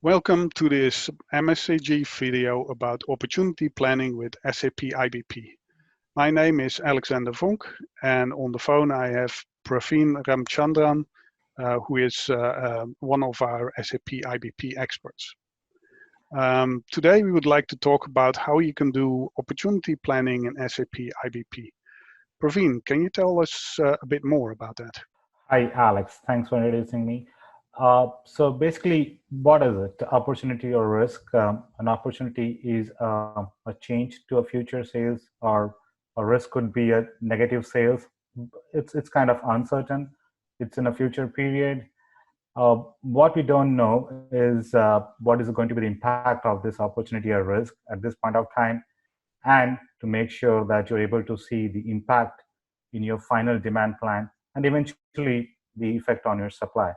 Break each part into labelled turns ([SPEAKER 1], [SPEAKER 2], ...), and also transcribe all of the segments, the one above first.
[SPEAKER 1] Welcome to this MSCG video about opportunity planning with SAP IBP. My name is Alexander Vonk, and on the phone I have Praveen Ramchandran, who is one of our SAP IBP experts. Today we would like to talk about how you can do opportunity planning in SAP IBP. Praveen, can you tell us a bit more about that?
[SPEAKER 2] Hi, Alex. Thanks for introducing me. So basically, what is it? Opportunity or risk? An opportunity is a change to a future sales, or a risk could be a negative sales. It's kind of uncertain. It's in a future period. What we don't know is what is going to be the impact of this opportunity or risk at this point of time, and to make sure that you're able to see the impact in your final demand plan and eventually the effect on your supply.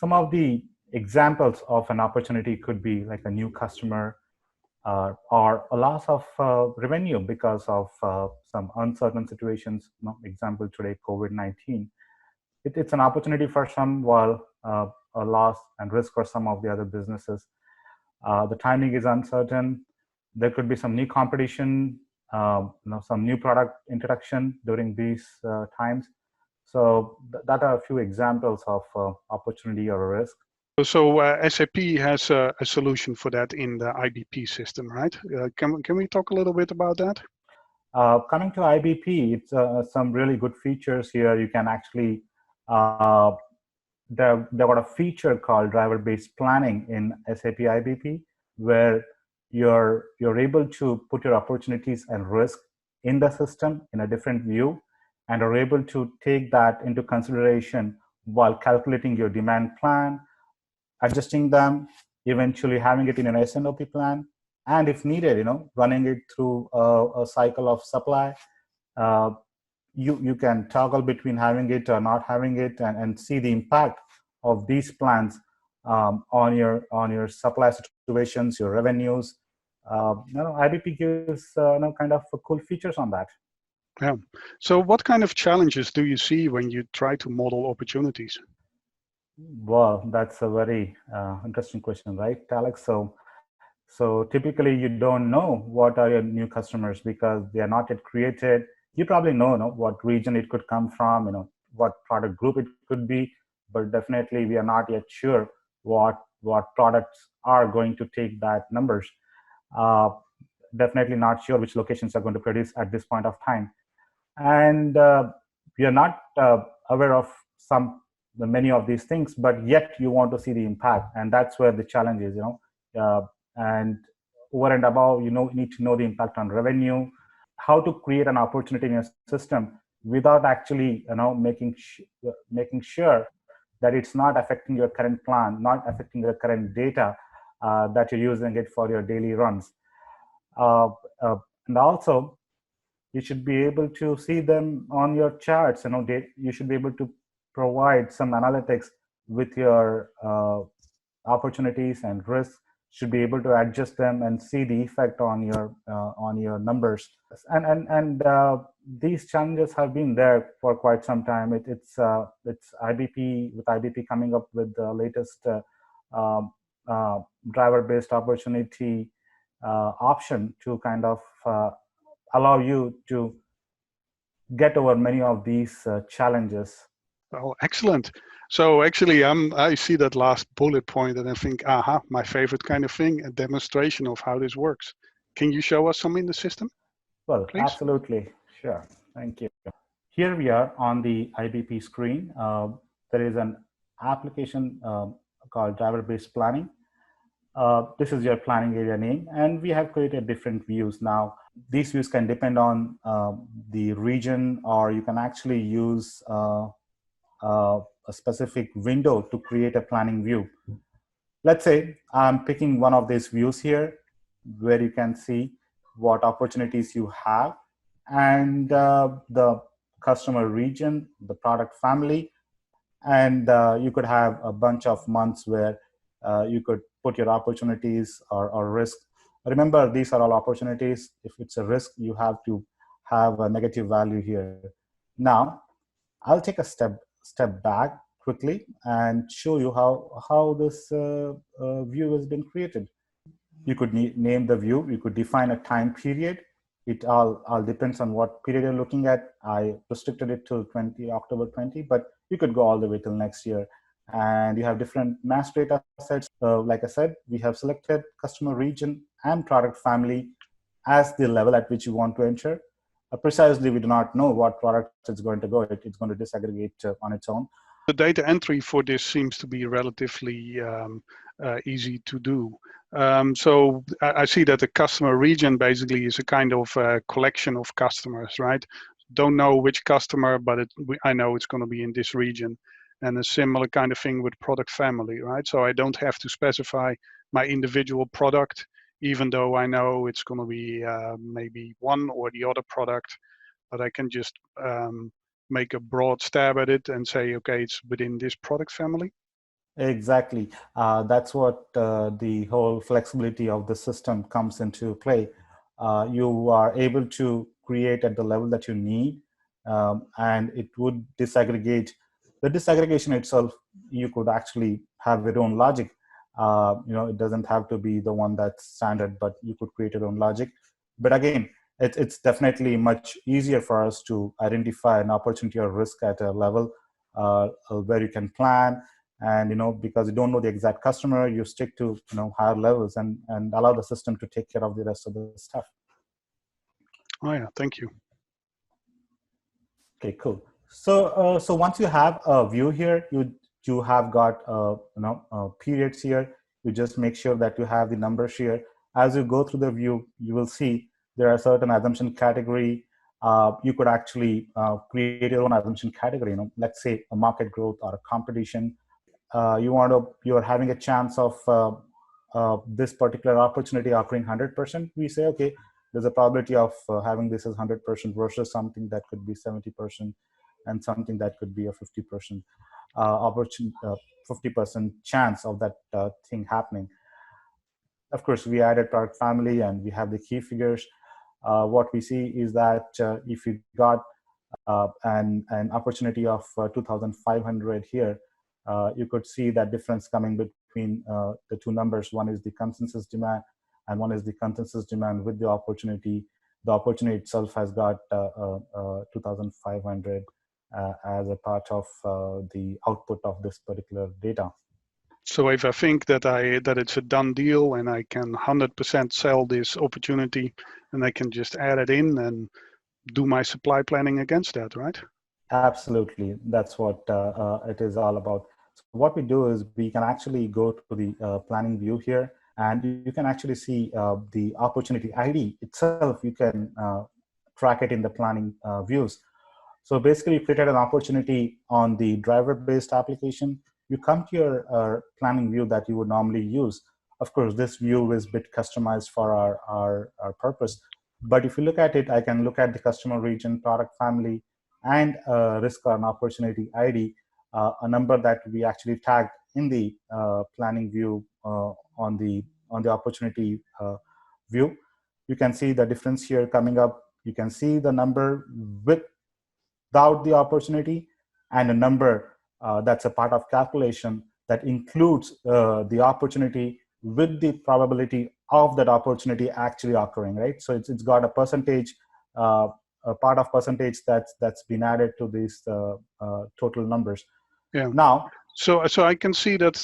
[SPEAKER 2] Some of the examples of an opportunity could be like a new customer or a loss of revenue because of some uncertain situations. Example today, COVID-19. It's an opportunity for some, while a loss and risk for some of the other businesses. The timing is uncertain. There could be some new competition, some new product introduction during these times. So that are a few examples of opportunity or risk.
[SPEAKER 1] So SAP has a solution for that in the IBP system, right? Can we talk a little bit about that?
[SPEAKER 2] Coming to IBP, it's some really good features here. You can actually, they've got a feature called driver-based planning in SAP IBP, where you're able to put your opportunities and risk in the system in a different view, and are able to take that into consideration while calculating your demand plan, adjusting them, eventually having it in an S&OP plan, and if needed, running it through a cycle of supply. You can toggle between having it or not having it, and see the impact of these plans on your supply situations, your revenues. IBP gives kind of cool features on that.
[SPEAKER 1] Yeah. So what kind of challenges do you see when you try to model opportunities?
[SPEAKER 2] Well, that's a very interesting question, right, Alex? So typically you don't know what are your new customers because they are not yet created. You probably know what region it could come from, what product group it could be, but definitely we are not yet sure what products are going to take that numbers. Definitely not sure which locations are going to produce at this point of time. And we are not aware of many of these things, but yet you want to see the impact, and that's where the challenge is. And over and above, you need to know the impact on revenue, how to create an opportunity in your system without actually making sure that it's not affecting your current plan, not affecting your current data that you're using it for your daily runs, and also you should be able to see them on your charts. You should be able to provide some analytics with your opportunities and risks. Should be able to adjust them and see the effect on your numbers. And these challenges have been there for quite some time. It's IBP, with IBP coming up with the latest driver-based opportunity option to kind of allow you to get over many of these challenges.
[SPEAKER 1] Oh, excellent. So actually, I see that last bullet point and I think, aha, my favorite kind of thing, a demonstration of how this works. Can you show us some in the system?
[SPEAKER 2] Well,
[SPEAKER 1] please?
[SPEAKER 2] Absolutely. Sure. Thank you. Here we are on the IBP screen. There is an application called driver-based planning. This is your planning area name, and we have created different views. Now, these views can depend on the region, or you can actually use a specific window to create a planning view. Let's say I'm picking one of these views here, where you can see what opportunities you have, and the customer region, the product family, and you could have a bunch of months where you could put your opportunities or risk. Remember, these are all opportunities. If it's a risk, you have to have a negative value here. Now, I'll take a step back quickly and show you how this view has been created. You could name the view, you could define a time period. It all depends on what period you're looking at. I restricted it till October 20, but you could go all the way till next year. And you have different master data sets. Like I said, we have selected customer region and product family as the level at which you want to enter. Precisely, we do not know what product it's going to go. It's going to disaggregate on its own.
[SPEAKER 1] The data entry for this seems to be relatively easy to do. So I see that the customer region basically is a kind of collection of customers, right? Don't know which customer, but I know it's going to be in this region. And a similar kind of thing with product family, right? So I don't have to specify my individual product, even though I know it's going to be maybe one or the other product, but I can just make a broad stab at it and say, okay, it's within this product family.
[SPEAKER 2] Exactly. That's what the whole flexibility of the system comes into play. You are able to create at the level that you need, and it would disaggregate. The disaggregation itself, you could actually have your own logic. It doesn't have to be the one that's standard, but you could create your own logic. But again, it's definitely much easier for us to identify an opportunity or risk at a level where you can plan. And because you don't know the exact customer, you stick to higher levels and allow the system to take care of the rest of the stuff.
[SPEAKER 1] Oh yeah, thank you.
[SPEAKER 2] Okay, cool. So once you have a view here, you have got periods here. You just make sure that you have the numbers here. As you go through the view, you will see there are certain assumption category. You could actually create your own assumption category. Let's say a market growth or a competition. You're having a chance of this particular opportunity occurring 100%. We say, okay, there's a probability of having this as 100% versus something that could be 70% and something that could be a 50% opportunity, 50% chance of that thing happening. Of course, we added product family and we have the key figures. What we see is that if you got an opportunity of 2,500 here, you could see that difference coming between the two numbers. One is the consensus demand and one is the consensus demand with the opportunity. The opportunity itself has got 2,500 as a part of the output of this particular data.
[SPEAKER 1] So if I think that it's a done deal and I can 100% sell this opportunity, and I can just add it in and do my supply planning against that, right?
[SPEAKER 2] Absolutely, that's what it is all about. So what we do is we can actually go to the planning view here, and you can actually see the opportunity ID itself. You can track it in the planning views. So basically, you created an opportunity on the driver-based application. You come to your planning view that you would normally use. Of course, this view is a bit customized for our purpose. But if you look at it, I can look at the customer region, product family, and risk or an opportunity ID, a number that we actually tagged in the planning view on the opportunity view. You can see the difference here coming up. You can see the number without the opportunity and a number that's a part of calculation that includes the opportunity with the probability of that opportunity actually occurring, right? So it's got a percentage, a part of percentage that's been added to these total numbers.
[SPEAKER 1] Yeah.
[SPEAKER 2] Now,
[SPEAKER 1] so I can see that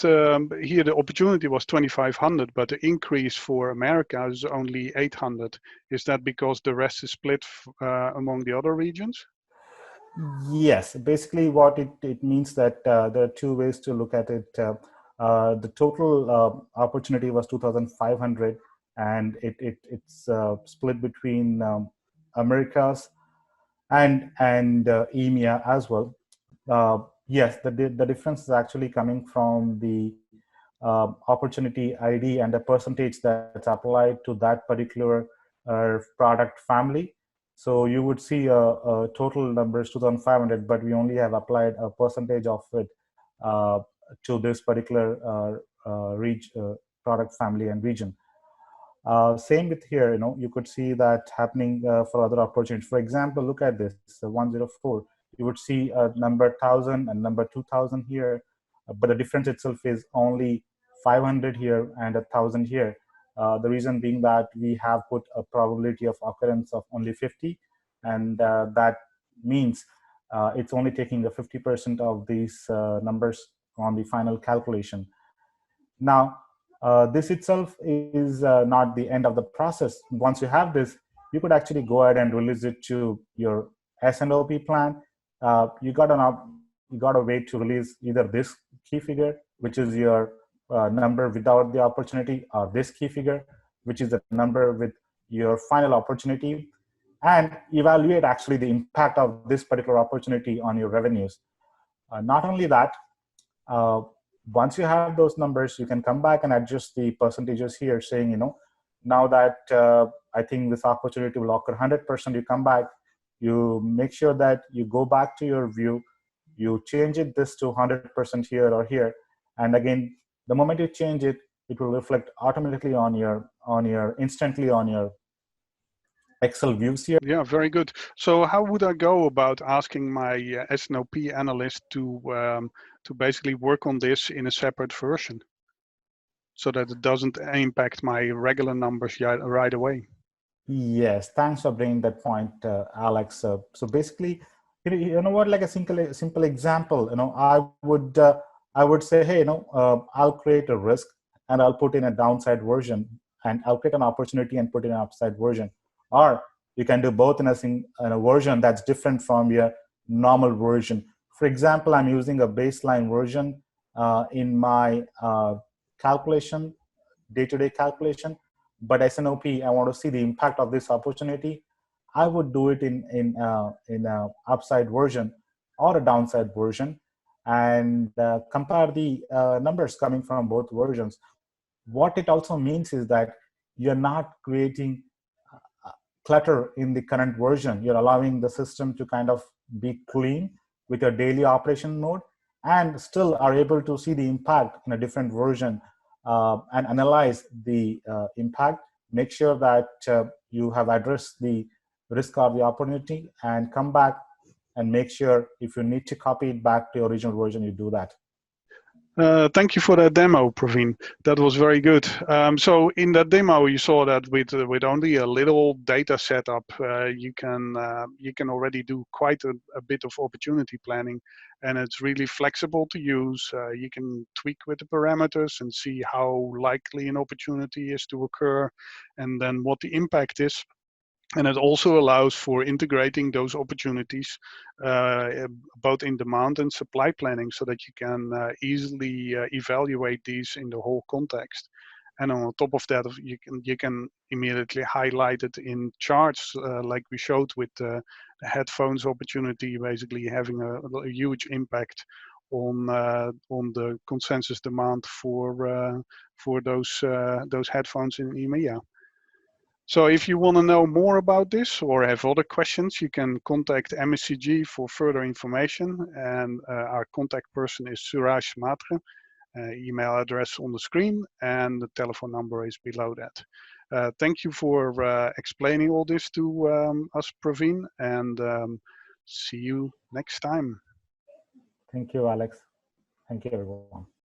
[SPEAKER 1] here the opportunity was 2,500, but the increase for America is only 800. Is that because the rest is split among the other regions?
[SPEAKER 2] Yes, basically what it means that there are two ways to look at it. The total opportunity was 2,500, and it's split between Americas and EMEA as well. Yes, the difference is actually coming from the opportunity ID and the percentage that's applied to that particular product family. So you would see a total number is 2,500, but we only have applied a percentage of it to this particular product family and region. Same with here, you could see that happening for other opportunities. For example, look at this, 104. you would see a number 1000 and number 2000 here, but the difference itself is only 500 here and 1000 here. The reason being that we have put a probability of occurrence of only 50, and that means it's only taking the 50% of these numbers on the final calculation. Now, this itself is not the end of the process. Once you have this, you could actually go ahead and release it to your S&OP plan. You got a way to release either this key figure, which is your number without the opportunity, or this key figure, which is the number with your final opportunity, and evaluate actually the impact of this particular opportunity on your revenues. Not only that, once you have those numbers, you can come back and adjust the percentages here, saying, now that I think this opportunity will occur 100%, you come back, you make sure that you go back to your view, you change this to 100% here or here, and again, the moment you change it, it will reflect automatically on your instantly on your Excel views here.
[SPEAKER 1] Yeah, very good. So how would I go about asking my SNOP analyst to basically work on this in a separate version so that it doesn't impact my regular numbers right away?
[SPEAKER 2] Yes, thanks for bringing that point, Alex. So basically, you know what, like a simple example, I would say, hey, I'll create a risk and I'll put in a downside version, and I'll create an opportunity and put in an upside version. Or you can do both in a version that's different from your normal version. For example, I'm using a baseline version in my calculation, day-to-day calculation, but SNOP, I want to see the impact of this opportunity. I would do it in a upside version or a downside version, and compare the numbers coming from both versions. What it also means is that you're not creating clutter in the current version. You're allowing the system to kind of be clean with your daily operation mode, and still are able to see the impact in a different version and analyze the impact, make sure that you have addressed the risk or the opportunity, and come back and make sure if you need to copy it back to your original version, you do that.
[SPEAKER 1] Thank you for that demo, Praveen. That was very good. So in that demo, you saw that with only a little data setup, you can already do quite a bit of opportunity planning, and it's really flexible to use. You can tweak with the parameters and see how likely an opportunity is to occur, and then what the impact is. And it also allows for integrating those opportunities both in demand and supply planning, so that you can easily evaluate these in the whole context. And on top of that, you can immediately highlight it in charts, like we showed with the headphones opportunity, basically having a huge impact on the consensus demand for those headphones in EMEA. So if you want to know more about this or have other questions, you can contact MSCG for further information. And our contact person is Suraj Matre. Email address on the screen, and the telephone number is below that. Thank you for explaining all this to us, Praveen, and see you next time.
[SPEAKER 2] Thank you, Alex. Thank you, everyone.